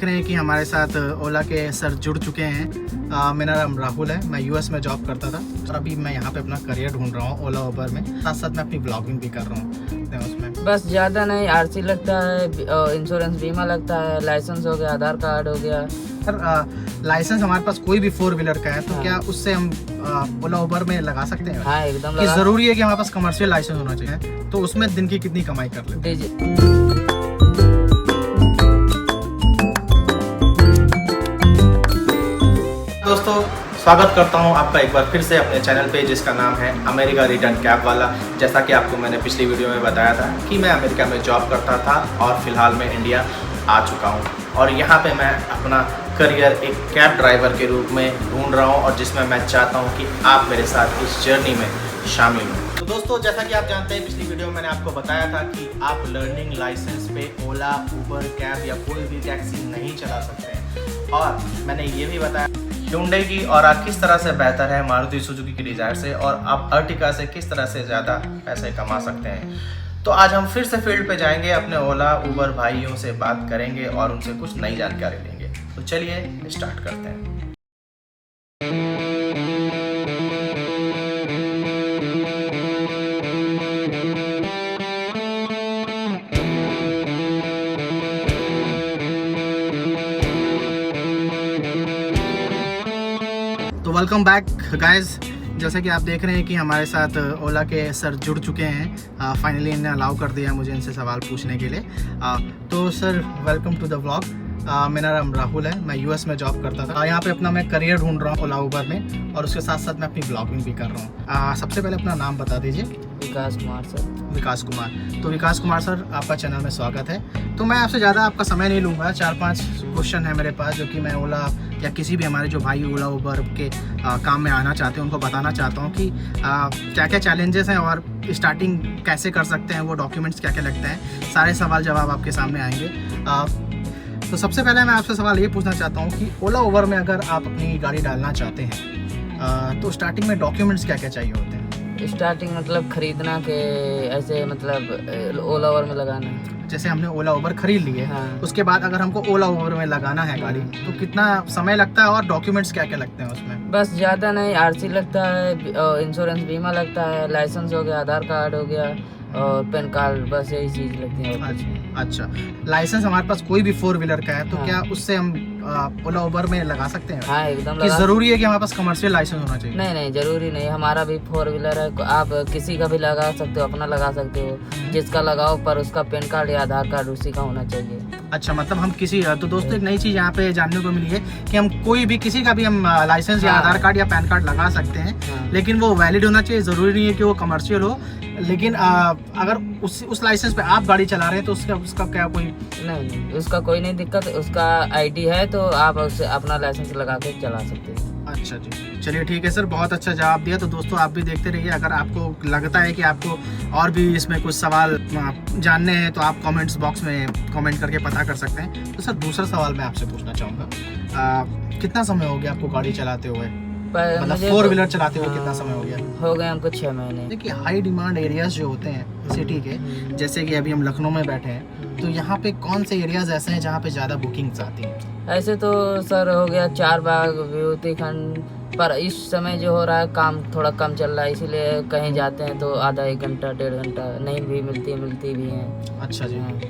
देख रहे हैं कि हमारे साथ ओला के सर जुड़ चुके हैं। मेरा नाम राहुल है, मैं यूएस में जॉब करता था और अभी मैं यहाँ पे अपना करियर ढूंढ रहा हूँ ओला उबर में। साथ साथ मैं अपनी ब्लॉगिंग भी कर रहा हूँ उसमें। बस ज़्यादा नहीं, आरसी लगता है, इंश्योरेंस बीमा लगता है, लाइसेंस हो गया, आधार कार्ड हो गया। सर लाइसेंस हमारे पास कोई भी 4 व्हीलर का है तो क्या उससे हम ओला उबर में लगा सकते हैं? हाँ एकदम कि लगा। ज़रूरी है कि हमारे पास कमर्शियल लाइसेंस होना चाहिए, तो उसमें दिन की कितनी कमाई कर लेते हैं? दोस्तों स्वागत करता हूं आपका एक बार फिर से अपने चैनल पे, जिसका नाम है अमेरिका रिटर्न कैब वाला। जैसा कि आपको मैंने पिछली वीडियो में बताया था कि मैं अमेरिका में जॉब करता था और फिलहाल मैं इंडिया आ चुका हूं और यहाँ पे मैं अपना करियर एक कैब ड्राइवर के रूप में ढूंढ रहा हूं और जिसमें मैं चाहता हूं कि आप मेरे साथ इस जर्नी में शामिल हों। तो दोस्तों जैसा कि आप जानते हैं, पिछली वीडियो में मैंने आपको बताया था कि आप लर्निंग लाइसेंस पे ओला, उबर, कैब या कोई भी टैक्सी नहीं चला सकते हैं। और मैंने ये भी बताया Hyundai की और किस तरह से बेहतर है मारुति सुजुकी की डिज़ायर से, और आप अर्टिका से किस तरह से ज़्यादा पैसे कमा सकते हैं। तो आज हम फिर से फील्ड पे जाएंगे, अपने ओला उबर भाइयों से बात करेंगे और उनसे कुछ नई जानकारी लेंगे। तो चलिए स्टार्ट करते हैं। तो वेलकम बैक गाइस। जैसे कि आप देख रहे हैं कि हमारे साथ ओला के सर जुड़ चुके हैं। फाइनली इन्हें अलाउ कर दिया मुझे इनसे सवाल पूछने के लिए। तो sir welcome to the vlog. मेरा नाम राहुल है, मैं यूएस में जॉब करता था। यहाँ पे अपना मैं करियर ढूंढ रहा हूँ ओला उबर में और उसके साथ साथ मैं अपनी ब्लॉगिंग भी कर रहा हूँ। सबसे पहले अपना नाम बता दीजिए। विकास कुमार सर। विकास कुमार। तो विकास कुमार सर, आपका चैनल में स्वागत है। तो मैं आपसे ज़्यादा आपका समय नहीं लूँगा। 4-5 क्वेश्चन है मेरे पास जो कि मैं ओला या किसी भी हमारे जो भाई ओला उबर के काम में आना चाहते हैं उनको बताना चाहता हूँ कि क्या क्या चैलेंजेस हैं और स्टार्टिंग कैसे कर सकते हैं, वो डॉक्यूमेंट्स क्या क्या लगते हैं। सारे सवाल जवाब आपके सामने आएंगे। तो सबसे पहले मैं आपसे सवाल ये पूछना चाहता हूँ कि ओला उबर में अगर आप अपनी गाड़ी डालना चाहते हैं तो स्टार्टिंग में डॉक्यूमेंट्स क्या क्या चाहिए होते हैं? स्टार्टिंग मतलब खरीदना के ऐसे मतलब ओला उबर में लगाना। जैसे हमने ओला उबर खरीद लिए, हाँ। उसके बाद अगर हमको ओला उबर में लगाना है गाड़ी तो कितना समय लगता है और डॉक्यूमेंट्स क्या क्या लगते हैं उसमें? बस ज़्यादा नहीं, आरसी लगता है, इंश्योरेंस बीमा लगता है, लाइसेंस हो गया, आधार कार्ड हो गया और पैन कार्ड, बस यही चीज़ लगती है और कुछ नहीं। अच्छा, लाइसेंस हमारे पास कोई भी 4 व्हीलर का है तो हाँ। क्या उससे हम ओला उबर में लगा सकते हैं? हाँ एकदम कि लगा। ज़रूरी है कि हमारे पास कमर्शियल लाइसेंस होना चाहिए? नहीं नहीं, जरूरी नहीं, हमारा भी 4 व्हीलर है, आप किसी का भी लगा सकते हो, अपना लगा सकते हो, जिसका लगाओ पर उसका पैन कार्ड या आधार कार्ड उसी का होना चाहिए। अच्छा, मतलब हम किसी तो दोस्तों एक नई चीज़ यहाँ पे जानने को मिली है कि हम कोई भी किसी का भी हम लाइसेंस या हाँ। आधार कार्ड या पैन कार्ड लगा सकते हैं। हाँ। लेकिन वो वैलिड होना चाहिए, ज़रूरी नहीं है कि वो कमर्शियल हो। लेकिन अगर उस लाइसेंस पे आप गाड़ी चला रहे हैं तो उसका क्या कोई? नहीं, उसका कोई नहीं दिक्कत, उसका आईडी है तो आप उससे अपना लाइसेंस लगा के चला सकते हैं। अच्छा जी, चलिए ठीक है सर, बहुत अच्छा जवाब दिया। तो दोस्तों आप भी देखते रहिए। अगर आपको लगता है कि आपको और भी इसमें कुछ सवाल जानने हैं तो आप कमेंट्स बॉक्स में कमेंट करके पता कर सकते हैं। तो सर दूसरा सवाल मैं आपसे पूछना चाहूँगा, कितना समय हो गया आपको गाड़ी चलाते हुए, मतलब 4 व्हीलर चलाते हुए कितना समय हो गया? हो गए हमको 6 महीने। देखिए हाई डिमांड एरियाज जो होते हैं सिटी के, जैसे कि अभी हम लखनऊ में बैठे हैं, तो यहाँ पे कौन से एरियाज ऐसे हैं जहाँ पे ज़्यादा बुकिंग्स आती हैं? ऐसे तो सर हो गया चार बाग, विभूति खंड, पर इस समय जो हो रहा है काम थोड़ा कम चल रहा है, इसीलिए कहीं जाते हैं तो आधा 1 घंटा 1.5 घंटा नहीं भी मिलती भी हैं। अच्छा जी। हाँ।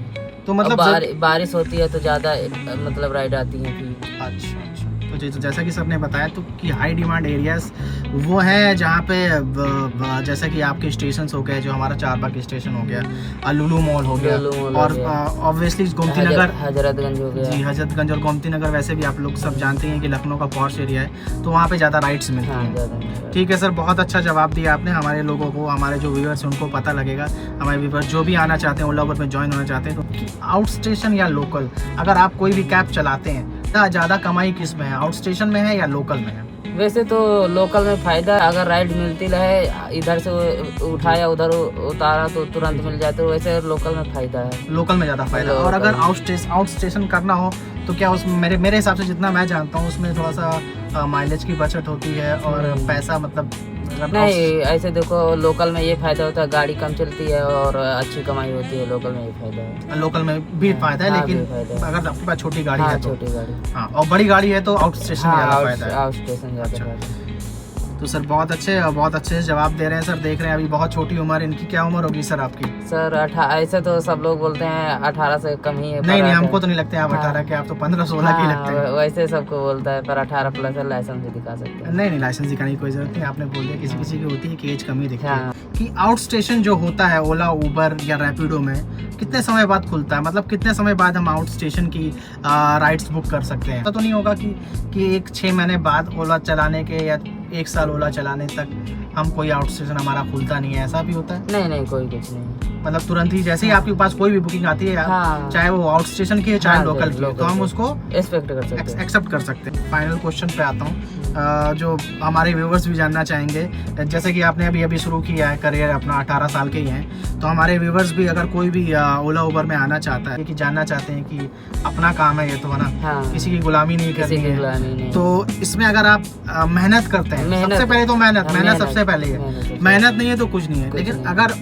तो मतलब बारिश होती है तो ज़्यादा मतलब राइड आती है फिर। अच्छा, तो जैसा कि सर ने बताया तो कि हाई डिमांड एरियाज वो हैं जहाँ पे जैसे कि आपके स्टेशंस हो गए, जो हमारा चारबाग स्टेशन हो गया, लुलु मॉल हो गया, और ऑब्वियसली गोमती नगर, हजरतगंज हो गया। जी, हजरतगंज और गोमती नगर वैसे भी आप लोग सब जानते हैं कि लखनऊ का पॉश एरिया है, तो वहाँ पे ज़्यादा राइड्स मिलती हैं। ठीक है सर, बहुत अच्छा जवाब दिया आपने। हमारे लोगों को, हमारे जो व्यूअर्स हैं उनको पता लगेगा, हमारे व्यूअर्स जो भी आना चाहते हैं ओला उबर में ज्वाइन होना चाहते हैं, तो आउट स्टेशन या लोकल अगर आप कोई भी कैब चलाते हैं तो ज़्यादा कमाई किस में है, आउट स्टेशन में है या लोकल में है? वैसे तो लोकल में फ़ायदा है, अगर राइड मिलती रहे, इधर से उठाया उधर उतारा तो तुरंत मिल जाए, तो वैसे लोकल में फ़ायदा है। लोकल में ज़्यादा फ़ायदा है। और अगर आउट स्टेशन करना हो तो क्या उस मेरे हिसाब से जितना मैं जानता हूँ उसमें थोड़ा सा माइलेज की बचत होती है और पैसा मतलब अगर नहीं, ऐसे देखो लोकल में ये फायदा होता है, गाड़ी कम चलती है और अच्छी कमाई होती है, लोकल में ये फायदा है। लोकल में भी फायदा है, हाँ, लेकिन भी फायदा है। अगर आपके पास छोटी गाड़ी हाँ, है तो छोटी गाड़ी। हाँ, और बड़ी गाड़ी है तो आउट स्टेशन में ज़्यादा फायदा है। आउट स्टेशन ज़्यादा अच्छा। फायदा है। तो सर बहुत अच्छे से जवाब दे रहे हैं सर। देख रहे हैं अभी बहुत छोटी उम्र, इनकी क्या उम्र होगी सर आपकी? सर ऐसे तो सब लोग बोलते हैं 18 से कम ही है। नहीं पर हमको तो नहीं लगता है आप 18 के, आप तो 15-16 के लगते हैं। वैसे सबको बोलता है, पर 18 प्लस है, लाइसेंस भी दिखा सकते हैं। नहीं लाइसेंस दिखाने की कोई जरूरत नहीं, आपने बोल दिया। किसी की होती है कि एज कम ही दिखती है। हाँ। कि आउट स्टेशन जो होता है ओला, उबर या रैपिडो में कितने समय बाद खुलता है? मतलब कितने समय बाद हम आउट स्टेशन की राइड्स बुक कर सकते हैं? तो नहीं होगा कि 6 महीने बाद ओला चलाने के या 1 साल ओला चलाने तक हम कोई आउट स्टेशन हमारा खुलता नहीं है, ऐसा भी होता है? नहीं कोई कुछ नहीं। मतलब तुरंत ही जैसे ही आपके पास कोई भी बुकिंग आती है, हाँ। चाहे वो आउट स्टेशन की है चाहे हाँ, लोकल की, तो हम उसको एक्सपेक्ट कर सकते हैं, एक्सेप्ट कर सकते हैं। फाइनल क्वेश्चन पे आता हूँ, जो हमारे व्यूवर्स भी जानना चाहेंगे। जैसे कि आपने अभी शुरू किया है करियर अपना, 18 साल के ही हैं, तो हमारे व्यूवर्स भी अगर कोई भी ओला उबर में आना चाहता है, कि जानना चाहते हैं कि अपना काम है ये तो है ना, हाँ। किसी की गुलामी नहीं करनी किसी की है, गुलामी नहीं। तो इसमें अगर आप मेहनत करते हैं, सबसे पहले तो मेहनत सबसे पहले है। मेहनत नहीं है तो कुछ नहीं है। लेकिन अगर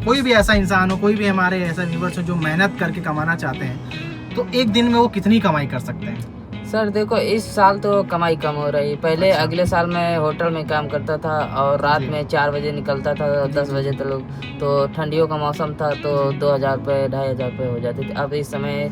कोई भी ऐसा इंसान हो, कोई भी हमारे ऐसा व्यूवर्स हो जो मेहनत करके कमाना चाहते हैं, तो एक दिन में वो कितनी कमाई कर सकते हैं? सर देखो, इस साल तो कमाई कम हो रही है। पहले अच्छा। अगले साल मैं होटल में काम करता था और रात में 4 बजे निकलता था, 10 बजे तक लोग, तो ठंडियों का मौसम था तो 2000 रुपये 2500 हो जाते थे। अब इस समय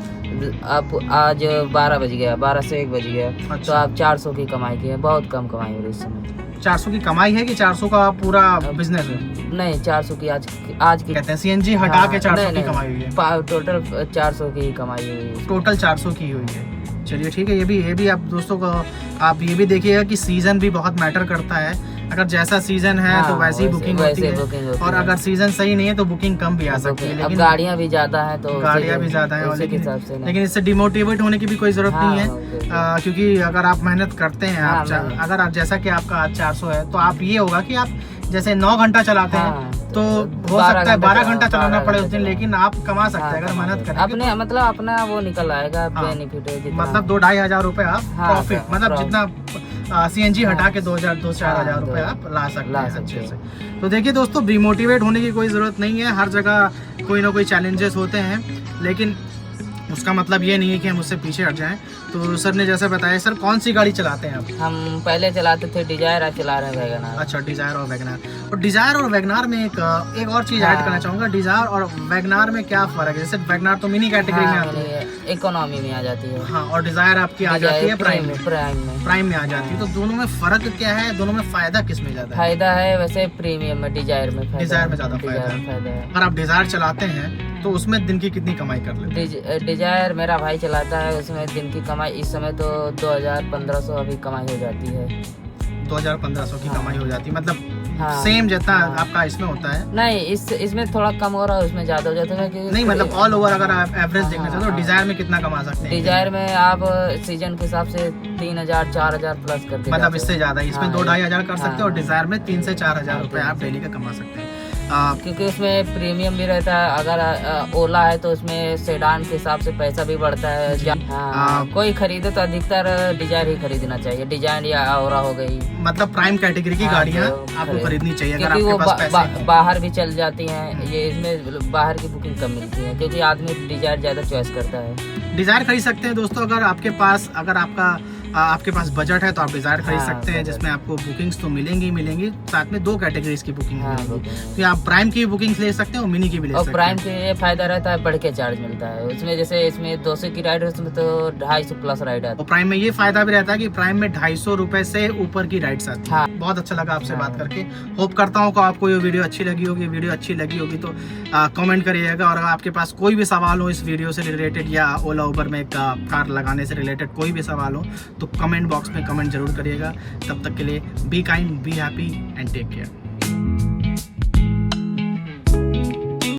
अब आज 12 बज गया, 12 से 1 बज गया, अच्छा। तो आप 400 की कमाई की है। बहुत कम कमाई हो रही है इस समय। 400 की कमाई है कि 400 का पूरा बिजनेस है? नहीं, 400 की आज की कहते हैं सीएनजी हटा के 400 की कमाई हुई है। टोटल 400 की कमाई हुई है। टोटल 400 की हुई है। चलिए ठीक है, ये भी आप दोस्तों को आप ये भी देखिएगा कि सीजन भी बहुत मैटर करता है। अगर जैसा सीजन है तो वैसी ही बुकिंग होती है, और अगर सीजन सही नहीं है तो बुकिंग कम भी आ सकती है। लेकिन गाड़ियाँ भी ज्यादा हैं तो गाड़ियाँ भी ज्यादा है, लेकिन इससे डिमोटिवेट होने की भी कोई जरूरत नहीं है, क्योंकि अगर आप मेहनत करते हैं, अगर आप जैसा कि आपका आज 400 है, तो आप ये होगा कि आप जैसे 9 घंटा चलाते हैं तो हो सकता है 12 घंटा चलाना पड़े उस दिन, लेकिन आप कमा सकते हैं अगर मेहनत करें। अपने मतलब अपना वो निकल आएगा बेनिफिट, मतलब 2-2.5 हजार रुपए आप प्रॉफिट, मतलब जितना सीएनजी हटा के 2-4 हजार रुपए आप ला सकते हैं अच्छे से। तो देखिए दोस्तों, डिमोटिवेट होने की कोई ज़रूरत नहीं है। हर जगह कोई ना कोई चैलेंजेस होते हैं, लेकिन उसका मतलब ये नहीं है कि हम उससे पीछे हट जाएं। तो सर ने जैसे बताया, सर कौन सी गाड़ी चलाते हैं आप? हम पहले चलाते थे डिजायर, अब चला रहे हैं वैगनार। अच्छा, डिजायर और वैगनार। और डिजायर और वैगनार में एक और चीज़ ऐड करना चाहूँगा। डिजायर और वैगनार में क्या फ़र्क है? जैसे वैगनार तो मिनी कैटेगरी में आती है, इकोनॉमी में आ जाती है। हाँ, और डिजायर आपकी आ जाती है प्राइम में आ जाती है। तो दोनों में फ़र्क क्या है? दोनों में फ़ायदा किस में ज़्यादा है? फायदा है वैसे प्रीमियम में, डिजायर में ज़्यादा फायदा है। अगर आप डिजायर चलाते हैं तो उसमें दिन की कितनी कमाई कर लेते हैं? डिजायर मेरा भाई चलाता है, उसमें दिन की कमाई इस समय तो 2000-1500 अभी कमाई हो जाती है। 2000-1500 की कमाई हो जाती है, मतलब सेम जितना आपका इसमें होता है? नहीं, इसमें थोड़ा कम हो रहा है, उसमें ज्यादा हो जाता है। नहीं, मतलब ऑल ओवर अगर आप एवरेज देखना चाहते हो तो डिजायर में कितना कमा सकते हैं? डिजायर में आप सीजन के हिसाब से 3000-4000 प्लस करके, मतलब इससे ज्यादा, इसमें 2-2.5 हजार कर सकते हो, और डिजायर में 3 से 4 हजार रुपए आप डेली का कमा सकते हैं। क्योंकि उसमें प्रीमियम भी रहता है। अगर ओला है तो उसमें सेडान के हिसाब से पैसा भी बढ़ता है। कोई खरीदे तो अधिकतर डिजायर ही खरीदना चाहिए, डिजायर या ओरा हो गई। मतलब प्राइम कैटेगरी की गाड़ियाँ आपको खरीदनी चाहिए अगर आपके पास पैसे हैं। बाहर भी चल जाती हैं, ये इसमें बाहर की बुकिंग कम मिलती है, क्योंकि आदमी डिजायर ज्यादा चॉइस करता है। डिजायर खरीद सकते हैं दोस्तों, अगर आपके पास बजट है तो आप डिजायर खरीद सकते हैं, जिसमें आपको बुकिंग्स तो मिलेंगी। साथ में 2 कैटेगरीज की बुकिंग मिलेंगी। तो आप प्राइम की बुकिंग ले सकते हैं और मिनी की भी ले सकते हैं। और प्राइम के ये फायदा रहता है, बढ़ के चार्ज मिलता है उसमें। जैसे इसमें 200 की राइड है, उसमें तो 250 प्लस राइड आती है। और प्राइम में ये फायदा भी रहता है कि प्राइम में 250 रुपए से ऊपर की राइड्स आती है। बहुत अच्छा लगा आपसे बात करके। होप करता हूँ कि आपको ये वीडियो अच्छी लगी होगी। वीडियो अच्छी लगी होगी तो कमेंट करिएगा, और अगर आपके पास कोई भी सवाल हो इस वीडियो से रिलेटेड या ओला उबर में कार लगाने से रिलेटेड कोई भी सवाल हो तो कमेंट बॉक्स में कमेंट जरूर करिएगा। तब तक के लिए be kind, be happy and take care.